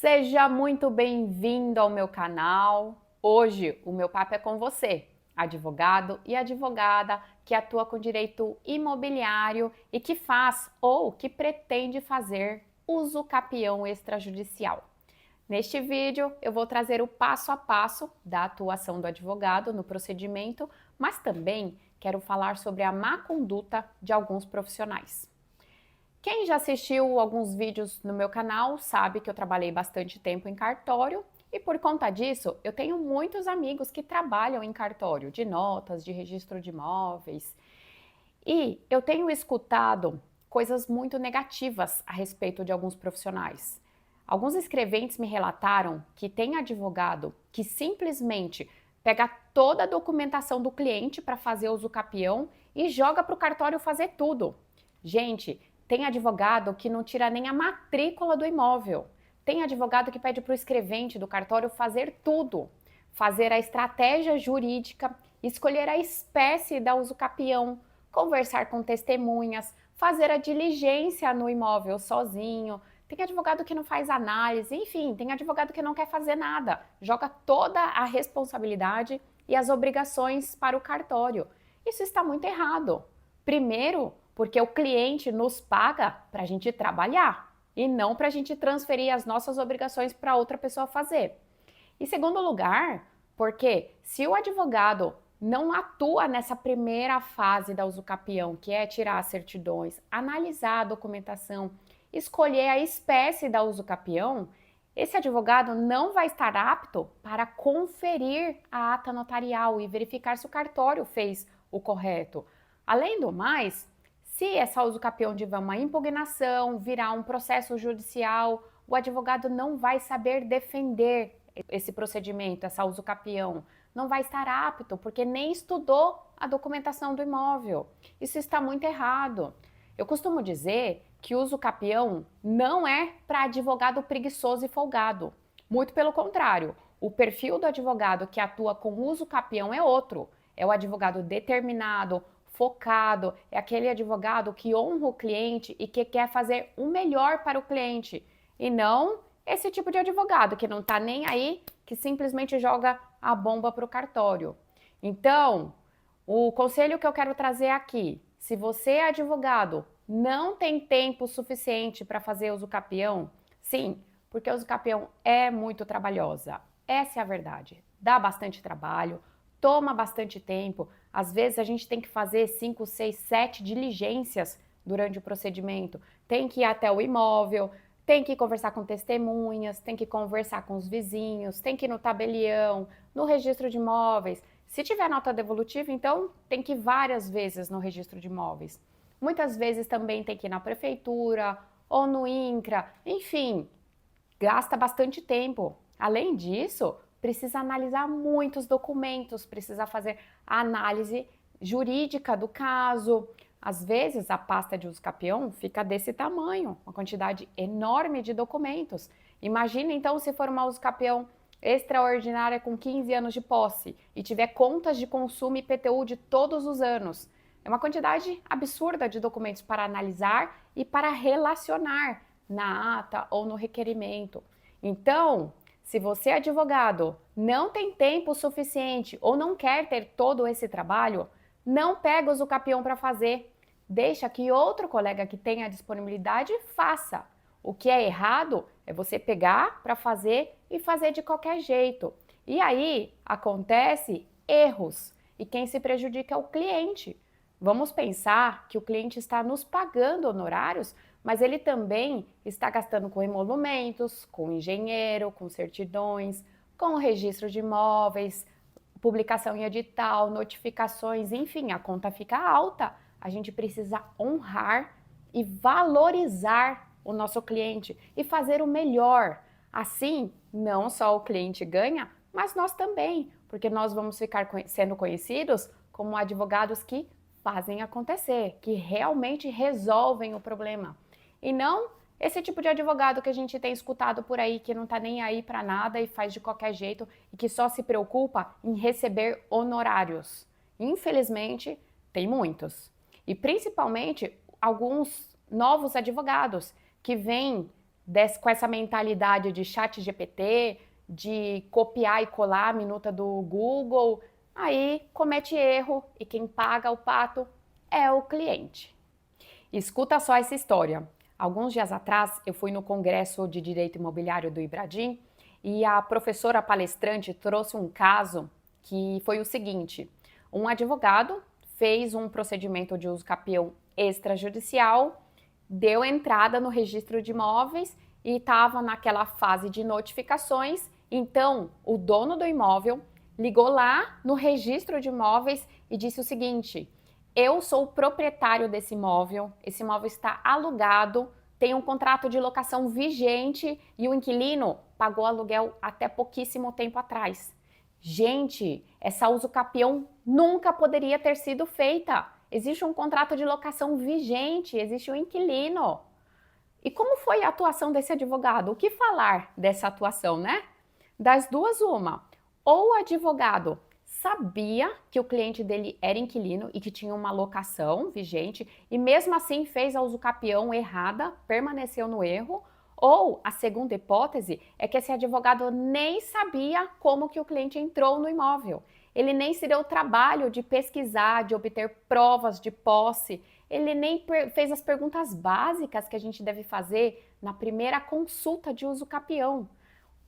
Seja muito bem-vindo ao meu canal. Hoje o meu papo é com você, advogado e advogada que atua com direito imobiliário e que faz ou que pretende fazer uso capião extrajudicial. Neste vídeo eu vou trazer o passo a passo da atuação do advogado no procedimento, mas também quero falar sobre a má conduta de alguns profissionais. Quem já assistiu alguns vídeos no meu canal sabe que eu trabalhei bastante tempo em cartório e por conta disso eu tenho muitos amigos que trabalham em cartório de notas, de registro de imóveis e eu tenho escutado coisas muito negativas a respeito de alguns profissionais. Alguns escreventes me relataram que tem advogado que simplesmente pega toda a documentação do cliente para fazer uso capião e joga para o cartório fazer tudo. Gente, tem advogado que não tira nem a matrícula do imóvel. Tem advogado que pede para o escrevente do cartório fazer tudo. Fazer a estratégia jurídica, escolher a espécie da usucapião, conversar com testemunhas, fazer a diligência no imóvel sozinho. Tem advogado que não faz análise, enfim, tem advogado que não quer fazer nada. Joga toda a responsabilidade e as obrigações para o cartório. Isso está muito errado. Primeiro, porque o cliente nos paga para a gente trabalhar e não para a gente transferir as nossas obrigações para outra pessoa fazer. Em segundo lugar, porque se o advogado não atua nessa primeira fase da usucapião, que é tirar as certidões, analisar a documentação, escolher a espécie da usucapião, esse advogado não vai estar apto para conferir a ata notarial e verificar se o cartório fez o correto. Além do mais, se essa usucapião tiver uma impugnação, virar um processo judicial, o advogado não vai saber defender esse procedimento, essa usucapião. Não vai estar apto, porque nem estudou a documentação do imóvel. Isso está muito errado. Eu costumo dizer que o usucapião não é para advogado preguiçoso e folgado. Muito pelo contrário, o perfil do advogado que atua com uso capião é outro. É o advogado determinado, focado, é aquele advogado que honra o cliente e que quer fazer o melhor para o cliente. E não esse tipo de advogado que não está nem aí, que simplesmente joga a bomba para o cartório. Então, o conselho que eu quero trazer aqui, se você é advogado, não tem tempo suficiente para fazer usucapião, sim, porque a usucapião é muito trabalhosa. Essa é a verdade. Dá bastante trabalho, toma bastante tempo. Às vezes a gente tem que fazer 5, 6, 7 diligências durante o procedimento. Tem que ir até o imóvel, tem que conversar com testemunhas, tem que conversar com os vizinhos, tem que ir no tabelião, no registro de imóveis. Se tiver nota devolutiva, então tem que ir várias vezes no registro de imóveis. Muitas vezes também tem que ir na prefeitura ou no INCRA, enfim, gasta bastante tempo. Além disso, precisa analisar muitos documentos, precisa fazer a análise jurídica do caso. Às vezes, a pasta de usucapião fica desse tamanho, uma quantidade enorme de documentos. Imagina, então, se for uma usucapião extraordinária com 15 anos de posse e tiver contas de consumo e IPTU de todos os anos. É uma quantidade absurda de documentos para analisar e para relacionar na ata ou no requerimento. Então, se você é advogado, não tem tempo suficiente ou não quer ter todo esse trabalho, não pega o usucapião para fazer. Deixa que outro colega que tenha disponibilidade faça. O que é errado é você pegar para fazer e fazer de qualquer jeito. E aí acontece erros e quem se prejudica é o cliente. Vamos pensar que o cliente está nos pagando honorários, mas ele também está gastando com emolumentos, com engenheiro, com certidões, com o registro de imóveis, publicação em edital, notificações, enfim, a conta fica alta. A gente precisa honrar e valorizar o nosso cliente e fazer o melhor. Assim, não só o cliente ganha, mas nós também, porque nós vamos ficar sendo conhecidos como advogados que fazem acontecer, que realmente resolvem o problema. E não esse tipo de advogado que a gente tem escutado por aí, que não tá nem aí para nada e faz de qualquer jeito e que só se preocupa em receber honorários. Infelizmente, tem muitos. E principalmente alguns novos advogados que vêm com essa mentalidade de chat GPT, de copiar e colar a minuta do Google, aí comete erro e quem paga o pato é o cliente. Escuta só essa história. Alguns dias atrás eu fui no Congresso de Direito Imobiliário do Ibradim e a professora palestrante trouxe um caso que foi o seguinte: um advogado fez um procedimento de uso capião extrajudicial, deu entrada no registro de imóveis e estava naquela fase de notificações. Então, o dono do imóvel ligou lá no registro de imóveis e disse o seguinte: eu sou o proprietário desse imóvel, esse imóvel está alugado, tem um contrato de locação vigente e o inquilino pagou aluguel até pouquíssimo tempo atrás. Gente, essa usucapião nunca poderia ter sido feita. Existe um contrato de locação vigente, existe um inquilino. E como foi a atuação desse advogado? O que falar dessa atuação, né? Das duas, uma. Ou o advogado sabia que o cliente dele era inquilino e que tinha uma locação vigente e mesmo assim fez a usucapião errada, permaneceu no erro. Ou a segunda hipótese é que esse advogado nem sabia como que o cliente entrou no imóvel. Ele nem se deu o trabalho de pesquisar, de obter provas de posse. Ele nem fez as perguntas básicas que a gente deve fazer na primeira consulta de usucapião.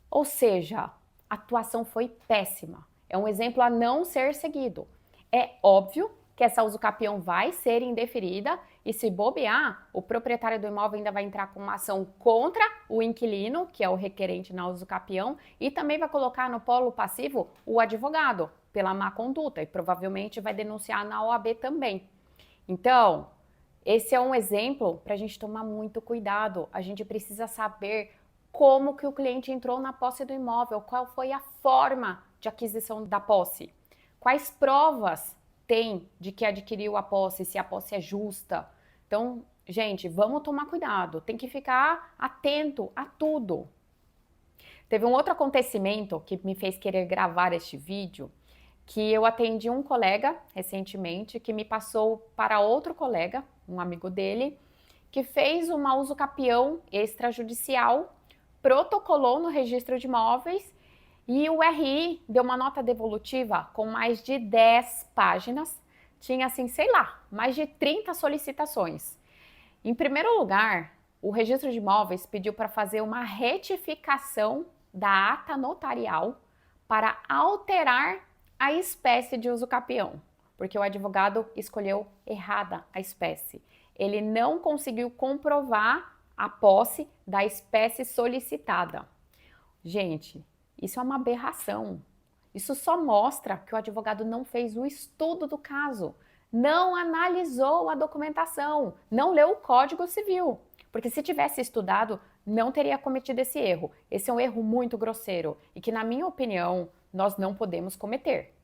Ou seja, a atuação foi péssima. É um exemplo a não ser seguido. É óbvio que essa usucapião vai ser indeferida e, se bobear, o proprietário do imóvel ainda vai entrar com uma ação contra o inquilino, que é o requerente na usucapião, e também vai colocar no polo passivo o advogado pela má conduta e provavelmente vai denunciar na OAB também. Então, esse é um exemplo para a gente tomar muito cuidado. A gente precisa saber como que o cliente entrou na posse do imóvel, qual foi a forma de aquisição da posse, quais provas tem de que adquiriu a posse, se a posse é justa. Então, gente, vamos tomar cuidado, tem que ficar atento a tudo. Teve um outro acontecimento que me fez querer gravar este vídeo, que eu atendi um colega recentemente que me passou para outro colega, um amigo dele, que fez uma usucapião extrajudicial, protocolou no registro de imóveis e o RI deu uma nota devolutiva com mais de 10 páginas, tinha assim, sei lá, mais de 30 solicitações. Em primeiro lugar, o registro de imóveis pediu para fazer uma retificação da ata notarial para alterar a espécie de usucapião, porque o advogado escolheu errada a espécie. Ele não conseguiu comprovar a posse da espécie solicitada. Gente, isso é uma aberração. Isso só mostra que o advogado não fez o estudo do caso, não analisou a documentação, não leu o Código Civil. Porque se tivesse estudado, não teria cometido esse erro. Esse é um erro muito grosseiro e que, na minha opinião, nós não podemos cometer.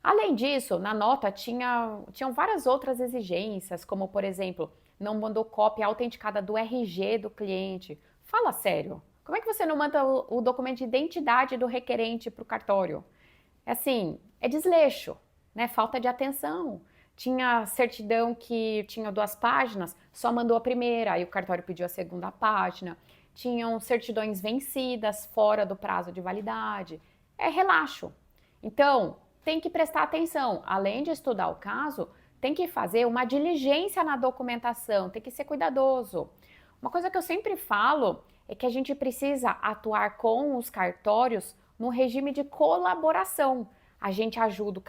Além disso, na nota tinham várias outras exigências, como, por exemplo, não mandou cópia autenticada do RG do cliente. Fala sério. Como é que você não manda o documento de identidade do requerente para o cartório? Assim, é desleixo, né? Falta de atenção. Tinha certidão que tinha 2 páginas, só mandou a primeira, aí o cartório pediu a segunda página. Tinham certidões vencidas, fora do prazo de validade. É relaxo. Então, tem que prestar atenção. Além de estudar o caso, tem que fazer uma diligência na documentação, tem que ser cuidadoso. Uma coisa que eu sempre falo é que a gente precisa atuar com os cartórios no regime de colaboração. A gente ajuda o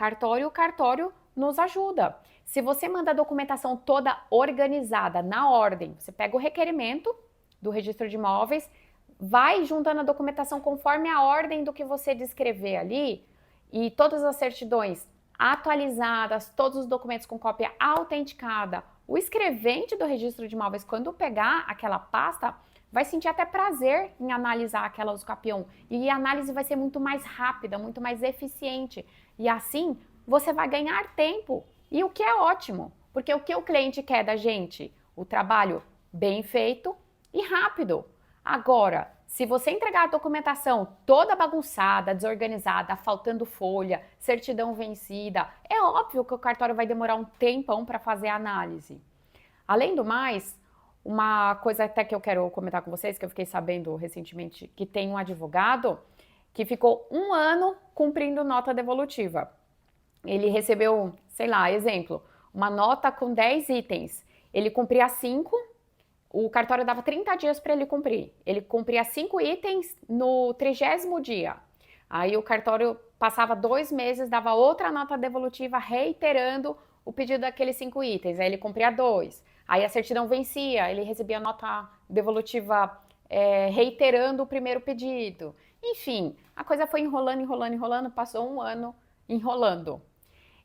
cartório nos ajuda. Se você manda a documentação toda organizada, na ordem, você pega o requerimento do registro de imóveis, vai juntando a documentação conforme a ordem do que você descrever ali, e todas as certidões atualizadas, todos os documentos com cópia autenticada, o escrevente do registro de imóveis, quando pegar aquela pasta, vai sentir até prazer em analisar aquela usucapião. E a análise vai ser muito mais rápida, muito mais eficiente. E assim, você vai ganhar tempo. E o que é ótimo, porque o que o cliente quer da gente? O trabalho bem feito e rápido. Agora, se você entregar a documentação toda bagunçada, desorganizada, faltando folha, certidão vencida, é óbvio que o cartório vai demorar um tempão para fazer a análise. Além do mais, Uma coisa até que eu quero comentar com vocês, que eu fiquei sabendo recentemente, que tem um advogado que ficou 1 ano cumprindo nota devolutiva. Ele recebeu, sei lá, exemplo, uma nota com 10 itens. Ele cumpria 5, o cartório dava 30 dias para ele cumprir. Ele cumpria 5 itens no 30º dia. Aí o cartório passava 2 meses, dava outra nota devolutiva reiterando o pedido daqueles 5 itens. Aí ele cumpria 2. Aí a certidão vencia, ele recebia nota devolutiva reiterando o primeiro pedido. Enfim, a coisa foi enrolando, enrolando, enrolando, passou 1 ano enrolando.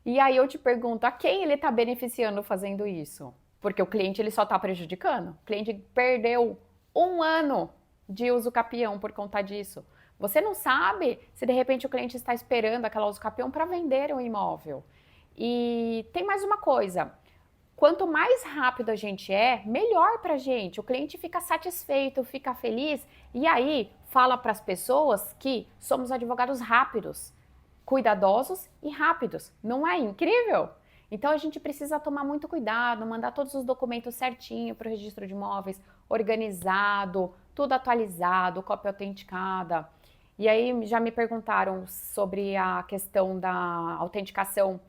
E aí eu te pergunto, a quem ele está beneficiando fazendo isso? Porque o cliente ele só está prejudicando. O cliente perdeu 1 ano de uso capião por conta disso. Você não sabe se de repente o cliente está esperando aquela uso capião para vender um imóvel. E tem mais uma coisa. Quanto mais rápido a gente melhor para a gente. O cliente fica satisfeito, fica feliz e aí fala para as pessoas que somos advogados rápidos, cuidadosos e rápidos. Não é incrível? Então a gente precisa tomar muito cuidado, mandar todos os documentos certinho para o registro de imóveis, organizado, tudo atualizado, cópia autenticada. E aí já me perguntaram sobre a questão da autenticação.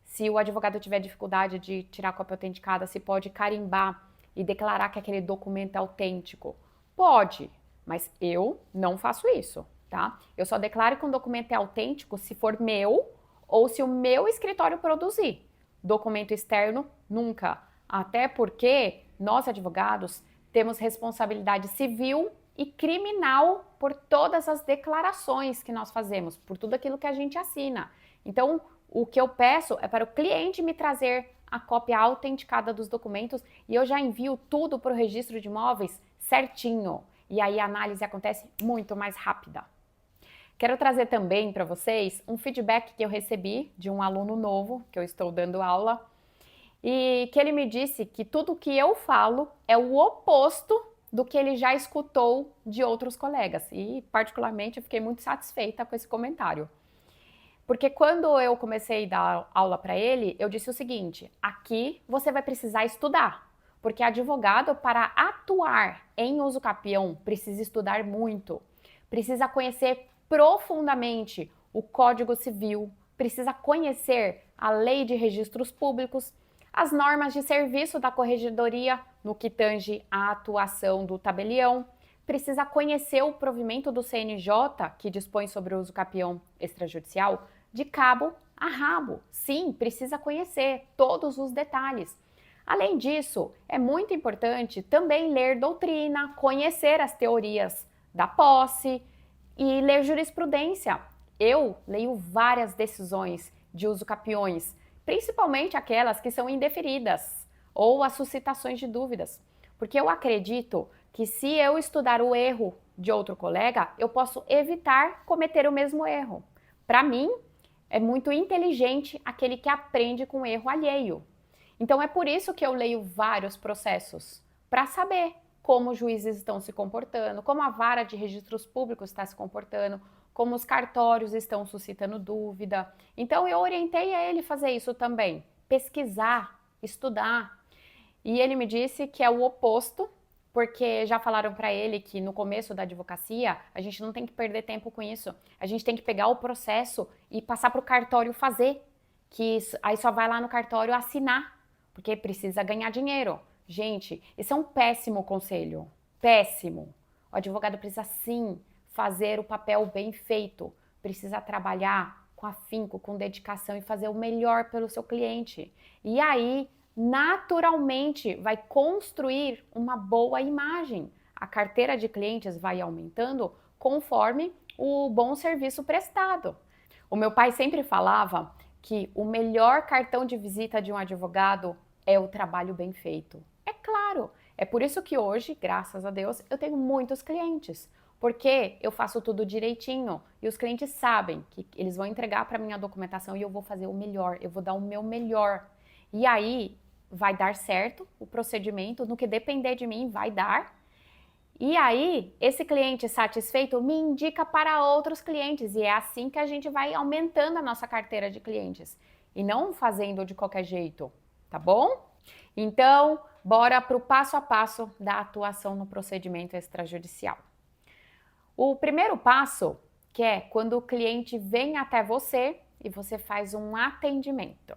Se o advogado tiver dificuldade de tirar a cópia autenticada, se pode carimbar e declarar que aquele documento é autêntico? Pode, mas eu não faço isso, tá? Eu só declaro que um documento é autêntico se for meu ou se o meu escritório produzir. Documento externo, nunca. Até porque nós, advogados, temos responsabilidade civil e criminal por todas as declarações que nós fazemos, por tudo aquilo que a gente assina. Então, o que eu peço é para o cliente me trazer a cópia autenticada dos documentos e eu já envio tudo para o registro de imóveis certinho. E aí a análise acontece muito mais rápida. Quero trazer também para vocês um feedback que eu recebi de um aluno novo, que eu estou dando aula, e que ele me disse que tudo que eu falo é o oposto do que ele já escutou de outros colegas. E, particularmente, eu fiquei muito satisfeita com esse comentário. Porque quando eu comecei a dar aula para ele, eu disse o seguinte: aqui você vai precisar estudar. Porque advogado, para atuar em uso capião, precisa estudar muito. Precisa conhecer profundamente o Código Civil, precisa conhecer a Lei de Registros Públicos, as normas de serviço da Corregedoria no que tange à atuação do tabelião, precisa conhecer o provimento do CNJ, que dispõe sobre o uso capião extrajudicial, de cabo a rabo. Sim, precisa conhecer todos os detalhes. Além disso, é muito importante também ler doutrina, conhecer as teorias da posse e ler jurisprudência. Eu leio várias decisões de uso capiões, principalmente aquelas que são indeferidas ou as suscitações de dúvidas, porque eu acredito que se eu estudar o erro de outro colega, eu posso evitar cometer o mesmo erro. Para mim, é muito inteligente aquele que aprende com o erro alheio. Então é por isso que eu leio vários processos, para saber como os juízes estão se comportando, como a vara de registros públicos está se comportando, como os cartórios estão suscitando dúvida. Então eu orientei a ele fazer isso também, pesquisar, estudar. E ele me disse que é o oposto, porque já falaram para ele que no começo da advocacia a gente não tem que perder tempo com isso. A gente tem que pegar o processo e passar para o cartório fazer, que aí só vai lá no cartório assinar, porque precisa ganhar dinheiro. Gente, esse é um péssimo conselho, péssimo. O advogado precisa sim fazer o papel bem feito, precisa trabalhar com afinco, com dedicação e fazer o melhor pelo seu cliente. E aí, naturalmente, vai construir uma boa imagem. A carteira de clientes vai aumentando conforme o bom serviço prestado. O meu pai sempre falava que o melhor cartão de visita de um advogado é o trabalho bem feito. É claro, é por isso que hoje, graças a Deus, eu tenho muitos clientes, porque eu faço tudo direitinho e os clientes sabem que eles vão entregar para mim a documentação e eu vou fazer o melhor, eu vou dar o meu melhor. E aí vai dar certo o procedimento, no que depender de mim vai dar. E aí, esse cliente satisfeito me indica para outros clientes e é assim que a gente vai aumentando a nossa carteira de clientes e não fazendo de qualquer jeito, tá bom? Então, bora para o passo a passo da atuação no procedimento extrajudicial. O primeiro passo, que é quando o cliente vem até você e você faz um atendimento.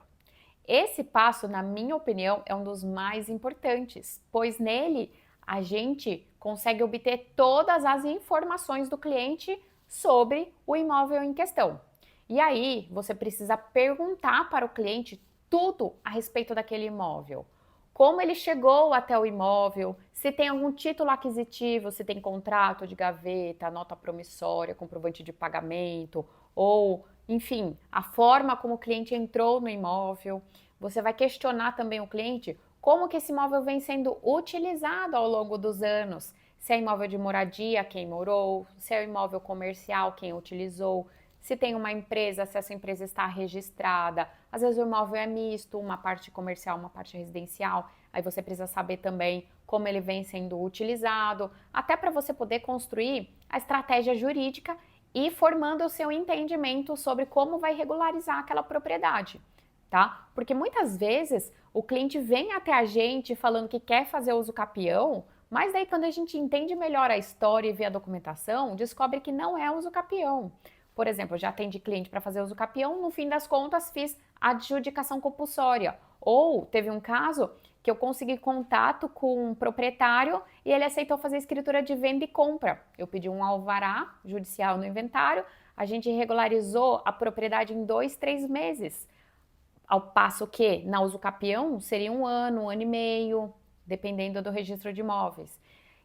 Esse passo, na minha opinião, é um dos mais importantes, pois nele a gente consegue obter todas as informações do cliente sobre o imóvel em questão. E aí você precisa perguntar para o cliente tudo a respeito daquele imóvel. Como ele chegou até o imóvel, se tem algum título aquisitivo, se tem contrato de gaveta, nota promissória, comprovante de pagamento, ou, enfim, a forma como o cliente entrou no imóvel. Você vai questionar também o cliente como que esse imóvel vem sendo utilizado ao longo dos anos. Se é imóvel de moradia, quem morou, se é imóvel comercial, quem utilizou, se tem uma empresa, se essa empresa está registrada. Às vezes o imóvel é misto, uma parte comercial, uma parte residencial. Aí você precisa saber também como ele vem sendo utilizado, até para você poder construir a estratégia jurídica e formando o seu entendimento sobre como vai regularizar aquela propriedade, tá? Porque muitas vezes o cliente vem até a gente falando que quer fazer uso capião, mas daí quando a gente entende melhor a história e vê a documentação, descobre que não é uso capião. Por exemplo, eu já atendi cliente para fazer uso capião, no fim das contas fiz adjudicação compulsória. Ou teve um caso que eu consegui contato com um proprietário e ele aceitou fazer escritura de venda e compra. Eu pedi um alvará judicial no inventário, a gente regularizou a propriedade em 2, 3 meses. Ao passo que na uso capião seria um ano e meio, dependendo do registro de imóveis.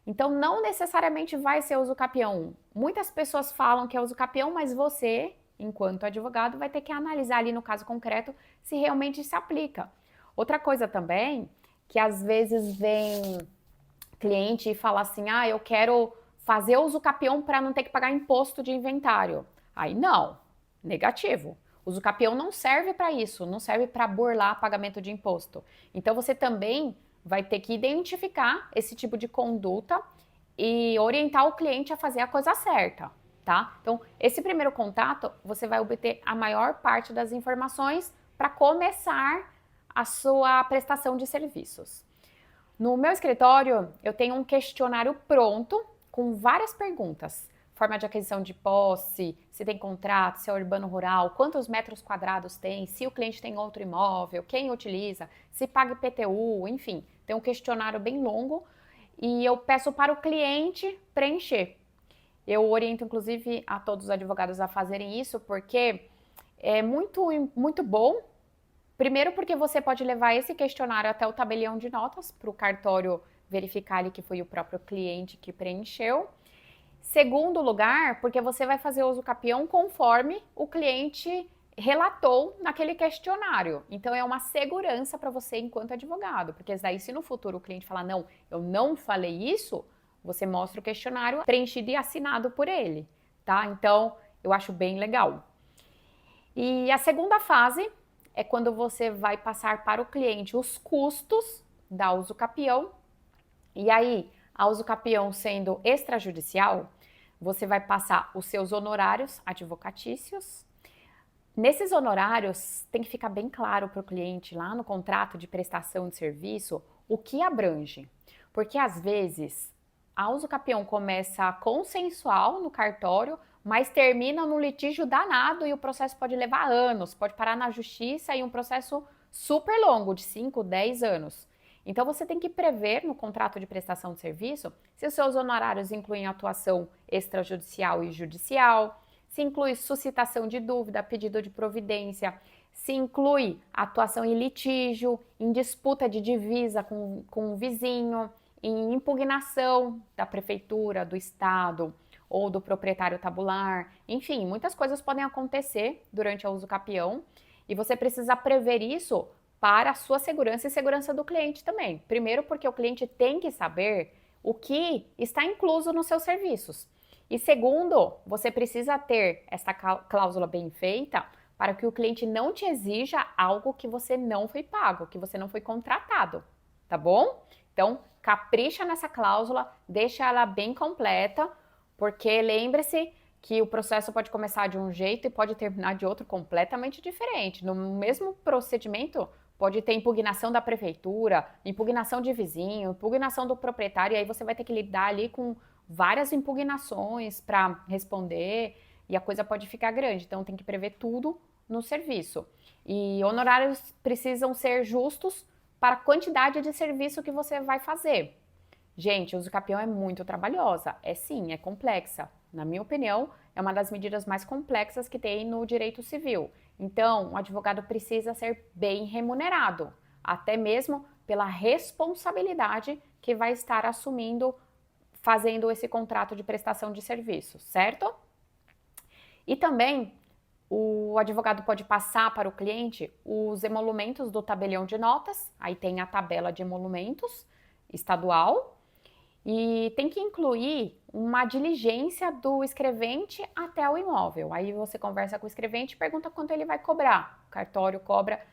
Então, não necessariamente vai ser uso capião. Muitas pessoas falam que é uso capião, mas você, enquanto advogado, vai ter que analisar ali no caso concreto se realmente se aplica. Outra coisa também, que às vezes vem cliente e fala assim, eu quero fazer uso capião para não ter que pagar imposto de inventário. Aí não, negativo. Uso capião não serve para isso, não serve para burlar pagamento de imposto. Então, você também vai ter que identificar esse tipo de conduta e orientar o cliente a fazer a coisa certa, tá? Então, esse primeiro contato, você vai obter a maior parte das informações para começar a sua prestação de serviços. No meu escritório, eu tenho um questionário pronto com várias perguntas. Forma de aquisição de posse, se tem contrato, se é urbano rural, quantos metros quadrados tem, se o cliente tem outro imóvel, quem utiliza, se paga IPTU, enfim. Tem um questionário bem longo e eu peço para o cliente preencher. Eu oriento, inclusive, a todos os advogados a fazerem isso, porque é muito bom. Primeiro porque você pode levar esse questionário até o tabelião de notas para o cartório verificar ali que foi o próprio cliente que preencheu. Segundo lugar, porque você vai fazer uso capião conforme o cliente relatou naquele questionário. Então, é uma segurança para você enquanto advogado, porque daí se no futuro o cliente falar, não, eu não falei isso, você mostra o questionário preenchido e assinado por ele, tá? Então, eu acho bem legal. E a segunda fase é quando você vai passar para o cliente os custos da uso capião. E aí, a uso capião sendo extrajudicial, você vai passar os seus honorários advocatícios. Nesses honorários, tem que ficar bem claro para o cliente lá no contrato de prestação de serviço o que abrange. Porque às vezes a uso capião começa consensual no cartório, mas termina num litígio danado e o processo pode levar anos, pode parar na justiça e um processo super longo, de 5, 10 anos. Então, você tem que prever no contrato de prestação de serviço se os seus honorários incluem atuação extrajudicial e judicial, se inclui suscitação de dúvida, pedido de providência, se inclui atuação em litígio, em disputa de divisa com o vizinho, em impugnação da prefeitura, do estado ou do proprietário tabular. Enfim, muitas coisas podem acontecer durante a uso capião e você precisa prever isso para a sua segurança e segurança do cliente também. Primeiro, porque o cliente tem que saber o que está incluso nos seus serviços. E segundo, você precisa ter essa cláusula bem feita para que o cliente não te exija algo que você não foi pago, que você não foi contratado, tá bom? Então, capricha nessa cláusula, deixa ela bem completa, porque lembre-se que o processo pode começar de um jeito e pode terminar de outro completamente diferente. No mesmo procedimento, pode ter impugnação da prefeitura, impugnação de vizinho, impugnação do proprietário, e aí você vai ter que lidar ali com várias impugnações para responder, e a coisa pode ficar grande. Então tem que prever tudo no serviço. E honorários precisam ser justos para a quantidade de serviço que você vai fazer. Gente, o uso capião é muito trabalhosa. É sim, é complexa. Na minha opinião, é uma das medidas mais complexas que tem no direito civil. Então, o advogado precisa ser bem remunerado, até mesmo pela responsabilidade que vai estar assumindo fazendo esse contrato de prestação de serviço, certo? E também o advogado pode passar para o cliente os emolumentos do tabelião de notas, aí tem a tabela de emolumentos estadual, e tem que incluir uma diligência do escrevente até o imóvel. Aí você conversa com o escrevente e pergunta quanto ele vai cobrar. O cartório cobra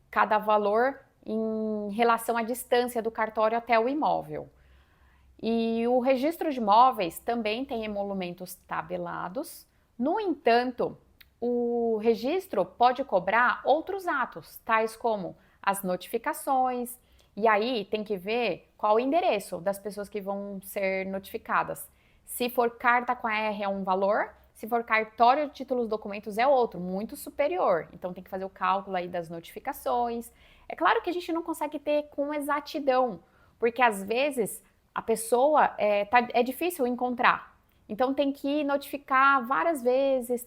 cada valor em relação à distância do cartório até o imóvel. E o registro de imóveis também tem emolumentos tabelados. No entanto, o registro pode cobrar outros atos, tais como as notificações, e aí tem que ver qual o endereço das pessoas que vão ser notificadas. Se for carta com a R é um valor, se for cartório de títulos documentos é outro, muito superior. Então tem que fazer o cálculo aí das notificações. É claro que a gente não consegue ter com exatidão, porque às vezes a pessoa é difícil encontrar. Então tem que notificar várias vezes,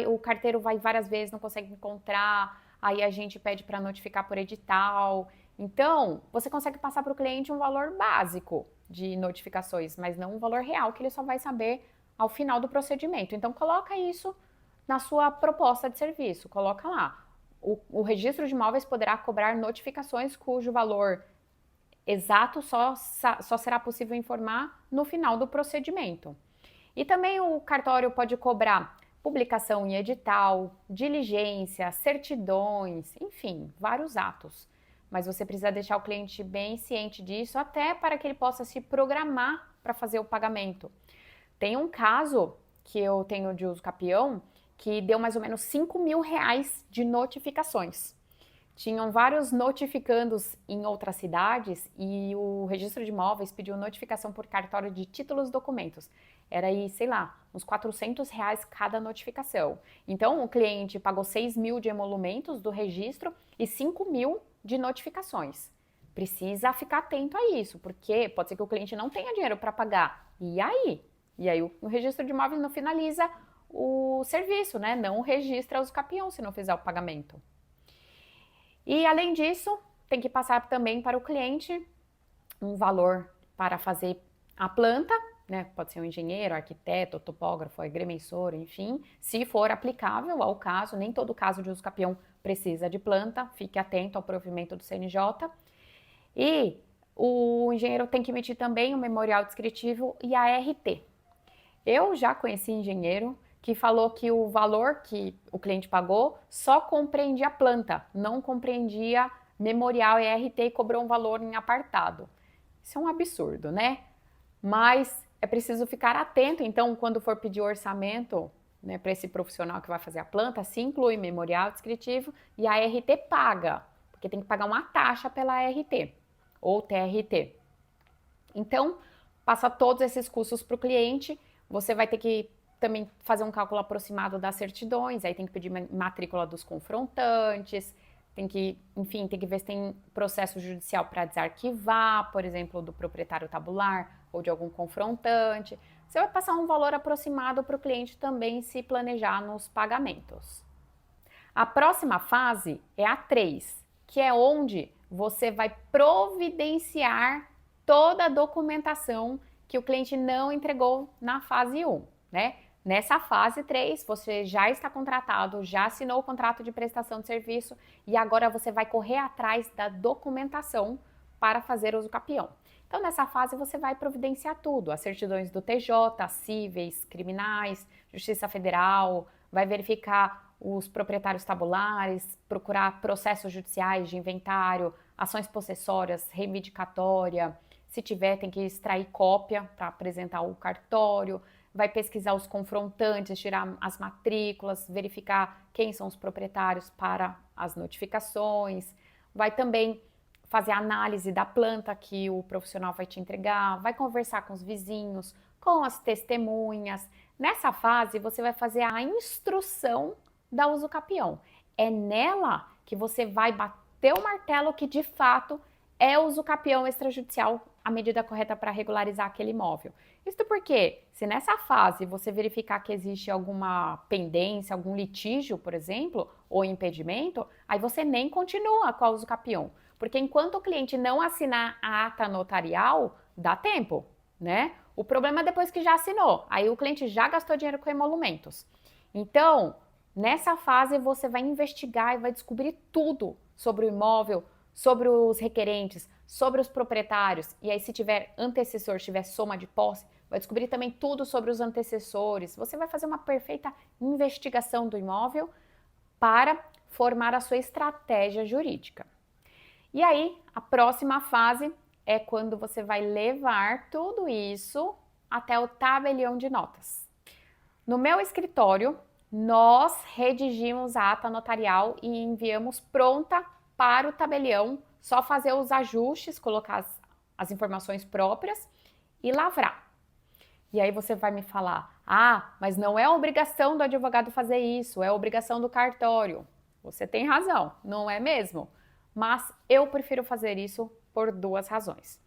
o carteiro vai várias vezes, não consegue encontrar, aí a gente pede para notificar por edital. Então, você consegue passar para o cliente um valor básico de notificações, mas não um valor real que ele só vai saber ao final do procedimento. Então, coloca isso na sua proposta de serviço, coloca lá. O registro de imóveis poderá cobrar notificações cujo valor exato só será possível informar no final do procedimento. E também o cartório pode cobrar publicação em edital, diligência, certidões, enfim, vários atos. Mas você precisa deixar o cliente bem ciente disso, até para que ele possa se programar para fazer o pagamento. Tem um caso que eu tenho de uso capião que deu mais ou menos R$ 5.000 de notificações. Tinham vários notificandos em outras cidades e o registro de imóveis pediu notificação por cartório de títulos e documentos. Era aí, sei lá, uns R$ 400 cada notificação. Então, o cliente pagou 6.000 de emolumentos do registro e 5.000 de notificações. Precisa ficar atento a isso, porque pode ser que o cliente não tenha dinheiro para pagar. E aí? E aí o registro de imóveis não finaliza o serviço, né? Não registra os capião se não fizer o pagamento. E além disso, tem que passar também para o cliente um valor para fazer a planta, né? Pode ser um engenheiro, arquiteto, topógrafo, agrimensor, enfim, se for aplicável ao caso, nem todo caso de uso capião precisa de planta, fique atento ao provimento do CNJ. E o engenheiro tem que emitir também o memorial descritivo e a RT. Eu já conheci engenheiro que falou que o valor que o cliente pagou só compreendia planta, não compreendia memorial e RT e cobrou um valor em apartado. Isso é um absurdo, né? Mas é preciso ficar atento, então, quando for pedir orçamento, né, para esse profissional que vai fazer a planta, se inclui memorial descritivo e a RT paga, porque tem que pagar uma taxa pela RT ou TRT. Então, passa todos esses custos para o cliente, você vai ter que também fazer um cálculo aproximado das certidões, aí tem que pedir matrícula dos confrontantes, tem que, enfim, tem que ver se tem processo judicial para desarquivar, por exemplo, do proprietário tabular ou de algum confrontante. Você vai passar um valor aproximado para o cliente também se planejar nos pagamentos. A próxima fase é a 3, que é onde você vai providenciar toda a documentação que o cliente não entregou na fase 1, né? Nessa fase 3, você já está contratado, já assinou o contrato de prestação de serviço e agora você vai correr atrás da documentação para fazer uso capião. Então, nessa fase, você vai providenciar tudo, as certidões do TJ, cíveis, criminais, Justiça Federal, vai verificar os proprietários tabulares, procurar processos judiciais de inventário, ações possessórias, reivindicatória, se tiver, tem que extrair cópia para apresentar ao cartório, vai pesquisar os confrontantes, tirar as matrículas, verificar quem são os proprietários para as notificações, vai também fazer a análise da planta que o profissional vai te entregar, vai conversar com os vizinhos, com as testemunhas. Nessa fase, você vai fazer a instrução da usucapião. É nela que você vai bater o martelo que de fato é o usucapião extrajudicial, a medida correta para regularizar aquele imóvel. Isso porque, se nessa fase você verificar que existe alguma pendência, algum litígio, por exemplo, ou impedimento, aí você nem continua com a usucapião. Porque enquanto o cliente não assinar a ata notarial, dá tempo, né? O problema é depois que já assinou, aí o cliente já gastou dinheiro com emolumentos. Então, nessa fase você vai investigar e vai descobrir tudo sobre o imóvel, sobre os requerentes, sobre os proprietários, e aí se tiver antecessor, tiver soma de posse, vai descobrir também tudo sobre os antecessores. Você vai fazer uma perfeita investigação do imóvel para formar a sua estratégia jurídica. E aí, a próxima fase é quando você vai levar tudo isso até o tabelião de notas. No meu escritório, nós redigimos a ata notarial e enviamos pronta para o tabelião, só fazer os ajustes, colocar as informações próprias e lavrar. E aí você vai me falar, mas não é obrigação do advogado fazer isso, é obrigação do cartório. Você tem razão, não é mesmo? Mas eu prefiro fazer isso por duas razões.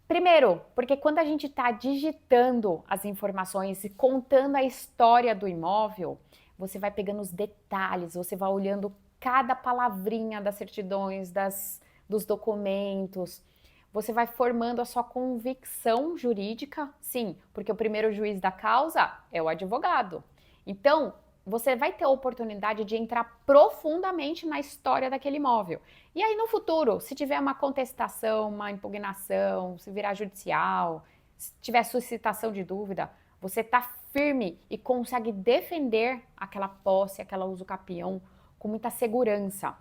Primeiro, porque quando a gente está digitando as informações e contando a história do imóvel, você vai pegando os detalhes, você vai olhando cada palavrinha das certidões, dos documentos, você vai formando a sua convicção jurídica, sim, porque o primeiro juiz da causa é o advogado. Então, você vai ter a oportunidade de entrar profundamente na história daquele imóvel. E aí, no futuro, se tiver uma contestação, uma impugnação, se virar judicial, se tiver suscitação de dúvida, você está firme e consegue defender aquela posse, aquela usucapião com muita segurança.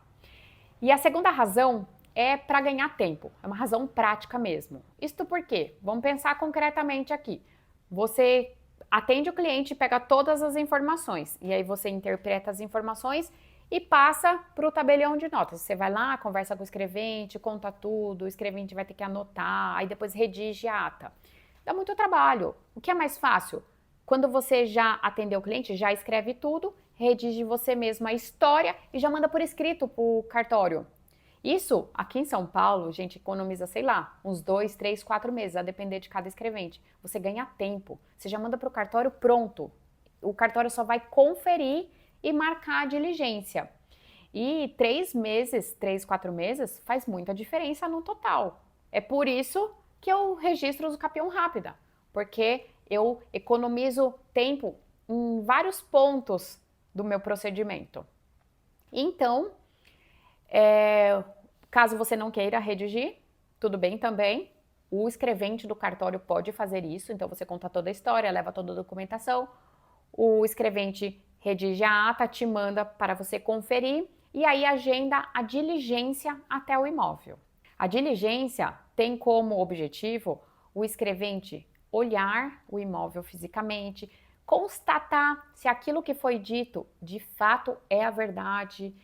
E a segunda razão é para ganhar tempo, é uma razão prática mesmo. Isto por quê? Vamos pensar concretamente aqui. Você atende o cliente, pega todas as informações e aí você interpreta as informações e passa para o tabelião de notas. Você vai lá, conversa com o escrevente, conta tudo, o escrevente vai ter que anotar, aí depois redige a ata. Dá muito trabalho. O que é mais fácil? Quando você já atendeu o cliente, já escreve tudo, redige você mesmo a história e já manda por escrito para o cartório. Isso, aqui em São Paulo, gente, economiza, sei lá, uns 2, 3, 4 meses, a depender de cada escrevente. Você ganha tempo, você já manda para o cartório pronto. O cartório só vai conferir e marcar a diligência. E 3 meses, 3, 4 meses, faz muita diferença no total. É por isso que eu registro o usucapião rápida, porque eu economizo tempo em vários pontos do meu procedimento. Então, caso você não queira redigir, tudo bem também. O escrevente do cartório pode fazer isso, então você conta toda a história, leva toda a documentação. O escrevente redige a ata, te manda para você conferir e aí agenda a diligência até o imóvel. A diligência tem como objetivo o escrevente olhar o imóvel fisicamente, constatar se aquilo que foi dito de fato é a verdade.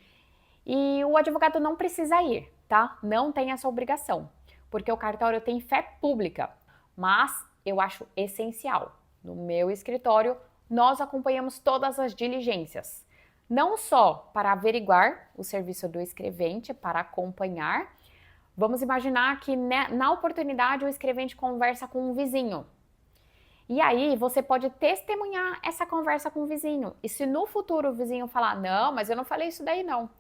E o advogado não precisa ir, tá? Não tem essa obrigação, porque o cartório tem fé pública, mas eu acho essencial. No meu escritório, nós acompanhamos todas as diligências, não só para averiguar o serviço do escrevente, para acompanhar. Vamos imaginar que na oportunidade o escrevente conversa com um vizinho. E aí você pode testemunhar essa conversa com o vizinho. E se no futuro o vizinho falar, não, mas eu não falei isso daí não.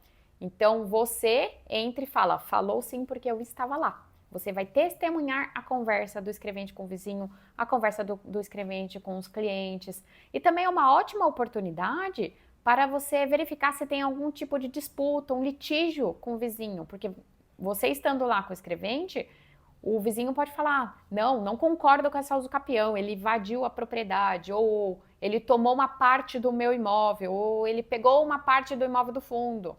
Então você entra e fala, falou sim porque eu estava lá. Você vai testemunhar a conversa do escrevente com o vizinho, a conversa do escrevente com os clientes. E também é uma ótima oportunidade para você verificar se tem algum tipo de disputa, um litígio com o vizinho. Porque você estando lá com o escrevente, o vizinho pode falar, não concordo com essa usucapião, ele invadiu a propriedade, ou ele tomou uma parte do meu imóvel, ou ele pegou uma parte do imóvel do fundo.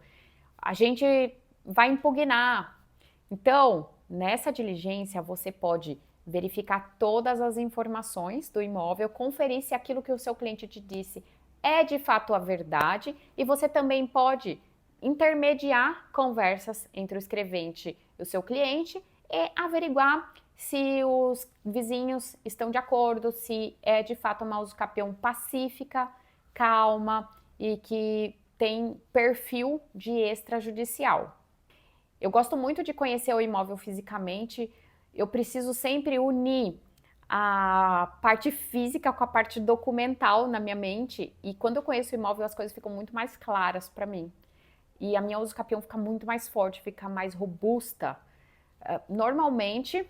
A gente vai impugnar. Então, nessa diligência, você pode verificar todas as informações do imóvel, conferir se aquilo que o seu cliente te disse é de fato a verdade, e você também pode intermediar conversas entre o escrevente e o seu cliente e averiguar se os vizinhos estão de acordo, se é de fato uma usucapião pacífica, calma e que tem perfil de extrajudicial. Eu gosto muito de conhecer o imóvel fisicamente, eu preciso sempre unir a parte física com a parte documental na minha mente, e quando eu conheço o imóvel as coisas ficam muito mais claras para mim. E a minha usucapião fica muito mais forte, fica mais robusta. Normalmente,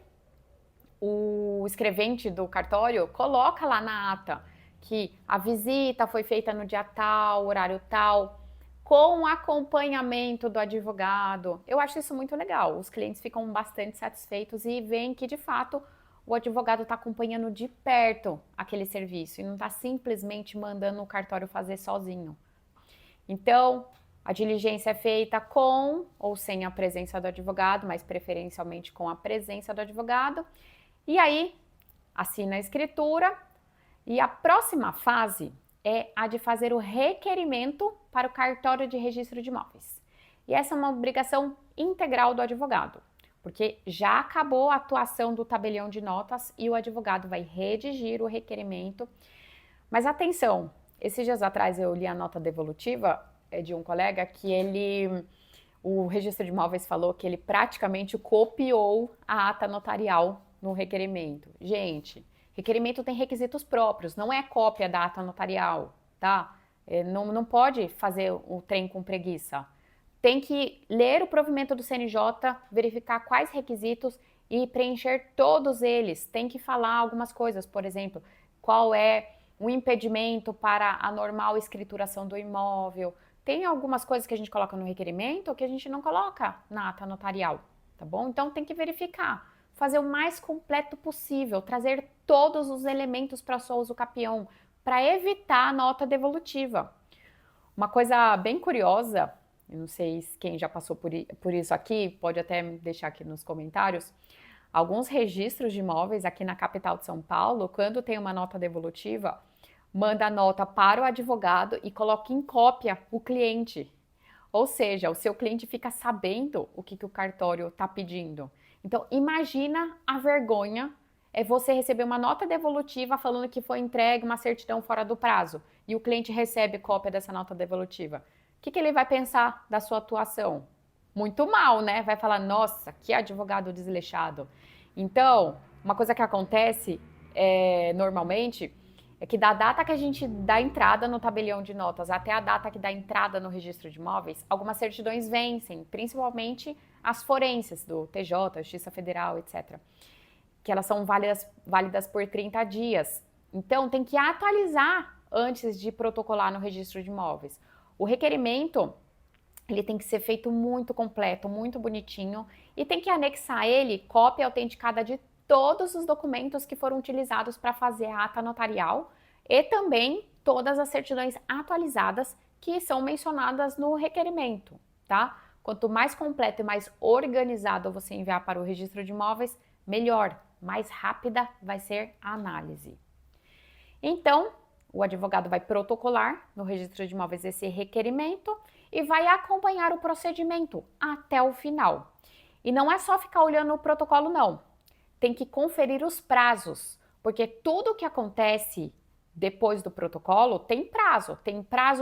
o escrevente do cartório coloca lá na ata que a visita foi feita no dia tal, horário tal, com acompanhamento do advogado. Eu acho isso muito legal. Os clientes ficam bastante satisfeitos e veem que, de fato, o advogado está acompanhando de perto aquele serviço e não está simplesmente mandando o cartório fazer sozinho. Então, a diligência é feita com ou sem a presença do advogado, mas preferencialmente com a presença do advogado. E aí, assina a escritura. E a próxima fase é a de fazer o requerimento para o cartório de registro de imóveis. E essa é uma obrigação integral do advogado, porque já acabou a atuação do tabelião de notas e o advogado vai redigir o requerimento. Mas atenção, esses dias atrás eu li a nota devolutiva de um colega que o registro de imóveis falou que ele praticamente copiou a ata notarial no requerimento. Gente, requerimento tem requisitos próprios, não é cópia da ata notarial, tá? Não pode fazer o trem com preguiça. Tem que ler o provimento do CNJ, verificar quais requisitos e preencher todos eles. Tem que falar algumas coisas, por exemplo, qual é o impedimento para a normal escrituração do imóvel. Tem algumas coisas que a gente coloca no requerimento que a gente não coloca na ata notarial, tá bom? Então tem que verificar. Fazer o mais completo possível, trazer todos os elementos para a sua usucapião, para evitar a nota devolutiva. Uma coisa bem curiosa, eu não sei quem já passou por isso aqui, pode até deixar aqui nos comentários, alguns registros de imóveis aqui na capital de São Paulo, quando tem uma nota devolutiva, manda a nota para o advogado e coloca em cópia o cliente. Ou seja, o seu cliente fica sabendo o que o cartório está pedindo. Então, imagina a vergonha é você receber uma nota devolutiva falando que foi entregue uma certidão fora do prazo e o cliente recebe cópia dessa nota devolutiva. O que ele vai pensar da sua atuação? Muito mal, né? Vai falar, nossa, que advogado desleixado. Então, uma coisa que acontece normalmente é que da data que a gente dá entrada no tabelião de notas até a data que dá entrada no registro de imóveis, algumas certidões vencem, principalmente as forenses do TJ, Justiça Federal, etc. Que elas são válidas por 30 dias. Então, tem que atualizar antes de protocolar no registro de imóveis. O requerimento, ele tem que ser feito muito completo, muito bonitinho, e tem que anexar a ele cópia autenticada de todos os documentos que foram utilizados para fazer a ata notarial e também todas as certidões atualizadas que são mencionadas no requerimento, tá? Quanto mais completo e mais organizado você enviar para o registro de imóveis, melhor, mais rápida vai ser a análise. Então, o advogado vai protocolar no registro de imóveis esse requerimento e vai acompanhar o procedimento até o final. E não é só ficar olhando o protocolo, não. Tem que conferir os prazos, porque tudo que acontece depois do protocolo tem prazo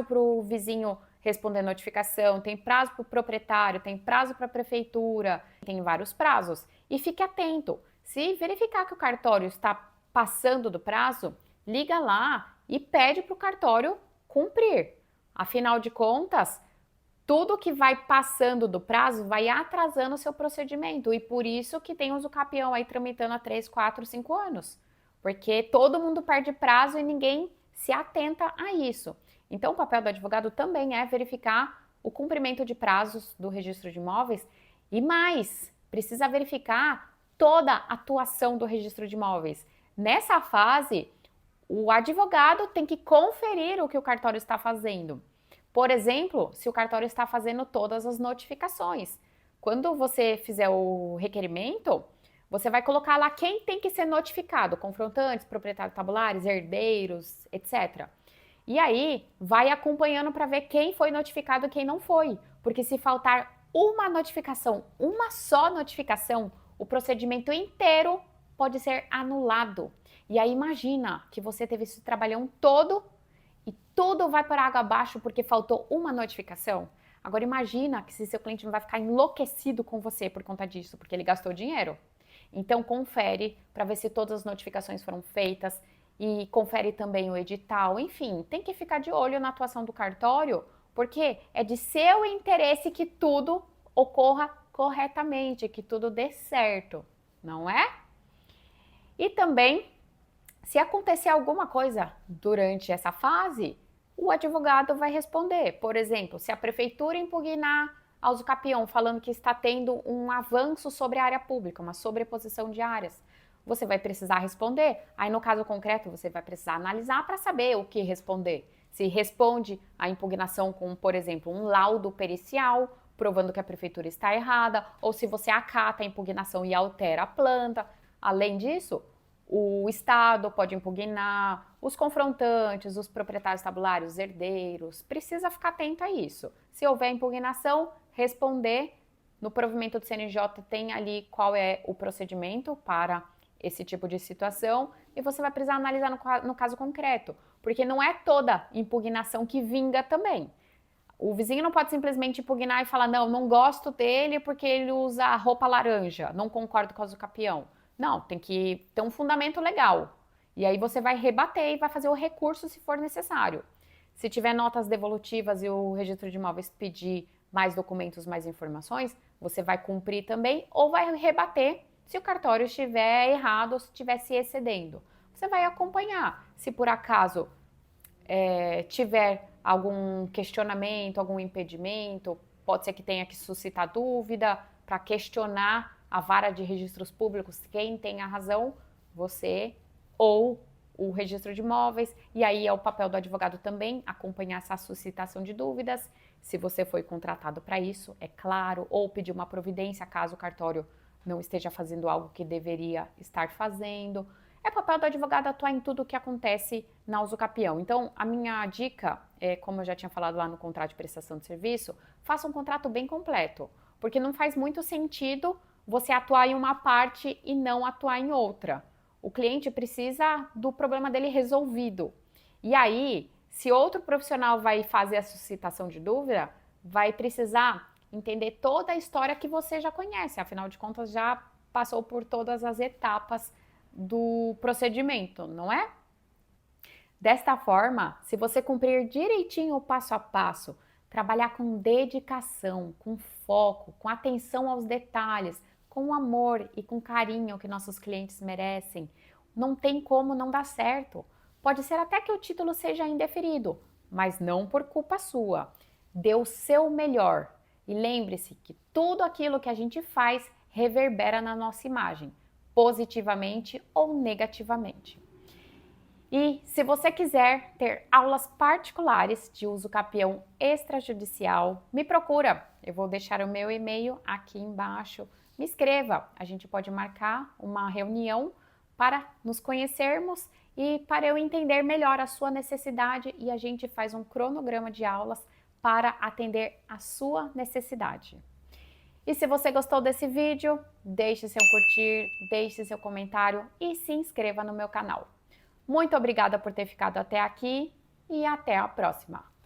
para o vizinho responder notificação, tem prazo para o proprietário, tem prazo para a prefeitura, tem vários prazos. E fique atento, se verificar que o cartório está passando do prazo, liga lá e pede para o cartório cumprir. Afinal de contas, tudo que vai passando do prazo vai atrasando o seu procedimento e por isso que tem usucapião aí tramitando há 3, 4, 5 anos. Porque todo mundo perde prazo e ninguém se atenta a isso. Então, o papel do advogado também é verificar o cumprimento de prazos do registro de imóveis e mais, precisa verificar toda a atuação do registro de imóveis. Nessa fase, o advogado tem que conferir o que o cartório está fazendo. Por exemplo, se o cartório está fazendo todas as notificações. Quando você fizer o requerimento, você vai colocar lá quem tem que ser notificado, confrontantes, proprietários tabulares, herdeiros, etc. E aí, vai acompanhando para ver quem foi notificado e quem não foi. porque se faltar uma notificação, uma só notificação, o procedimento inteiro pode ser anulado. E aí imagina que você teve esse trabalhão todo e tudo vai por água abaixo porque faltou uma notificação. Agora imagina que se seu cliente não vai ficar enlouquecido com você por conta disso, porque ele gastou dinheiro. Então confere para ver se todas as notificações foram feitas e confere também o edital. Enfim, tem que ficar de olho na atuação do cartório, porque é de seu interesse que tudo ocorra corretamente, que tudo dê certo, não é? E também, se acontecer alguma coisa durante essa fase, o advogado vai responder. Por exemplo, se a prefeitura impugnar a usucapião falando que está tendo um avanço sobre a área pública, uma sobreposição de áreas, você vai precisar responder. Aí, no caso concreto, você vai precisar analisar para saber o que responder. Se responde a impugnação com, por exemplo, um laudo pericial, provando que a prefeitura está errada, ou se você acata a impugnação e altera a planta. Além disso, o Estado pode impugnar, os confrontantes, os proprietários tabulários, os herdeiros. Precisa ficar atento a isso. Se houver impugnação, responder. No provimento do CNJ tem ali qual é o procedimento para esse tipo de situação e você vai precisar analisar no caso concreto, porque não é toda impugnação que vinga também. O vizinho não pode simplesmente impugnar e falar, não gosto dele porque ele usa roupa laranja, não concordo com o usucapião. Não, tem que ter um fundamento legal. E aí você vai rebater e vai fazer o recurso se for necessário. Se tiver notas devolutivas e o registro de imóveis pedir mais documentos, mais informações, você vai cumprir também ou vai rebater se o cartório estiver errado ou se estiver se excedendo. Você vai acompanhar. Se por acaso tiver algum questionamento, algum impedimento, pode ser que tenha que suscitar dúvida para questionar a vara de registros públicos, quem tem a razão, você ou o registro de imóveis, e aí é o papel do advogado também acompanhar essa suscitação de dúvidas, se você foi contratado para isso, é claro, ou pedir uma providência caso o cartório não esteja fazendo algo que deveria estar fazendo. É papel do advogado atuar em tudo o que acontece na usucapião. Então, a minha dica é, como eu já tinha falado lá no contrato de prestação de serviço, faça um contrato bem completo, porque não faz muito sentido você atuar em uma parte e não atuar em outra. O cliente precisa do problema dele resolvido. E aí, se outro profissional vai fazer a suscitação de dúvida, vai precisar entender toda a história que você já conhece, afinal de contas já passou por todas as etapas do procedimento, não é? Desta forma, se você cumprir direitinho o passo a passo, trabalhar com dedicação, com foco, com atenção aos detalhes, com amor e com carinho que nossos clientes merecem, não tem como não dar certo. Pode ser até que o título seja indeferido, mas não por culpa sua. Dê o seu melhor e lembre-se que tudo aquilo que a gente faz reverbera na nossa imagem, positivamente ou negativamente. E se você quiser ter aulas particulares de usucapião extrajudicial, me procura. Eu vou deixar o meu e-mail aqui embaixo. Me escreva, a gente pode marcar uma reunião para nos conhecermos e para eu entender melhor a sua necessidade e a gente faz um cronograma de aulas para atender a sua necessidade. E se você gostou desse vídeo, deixe seu curtir, deixe seu comentário e se inscreva no meu canal. Muito obrigada por ter ficado até aqui e até a próxima!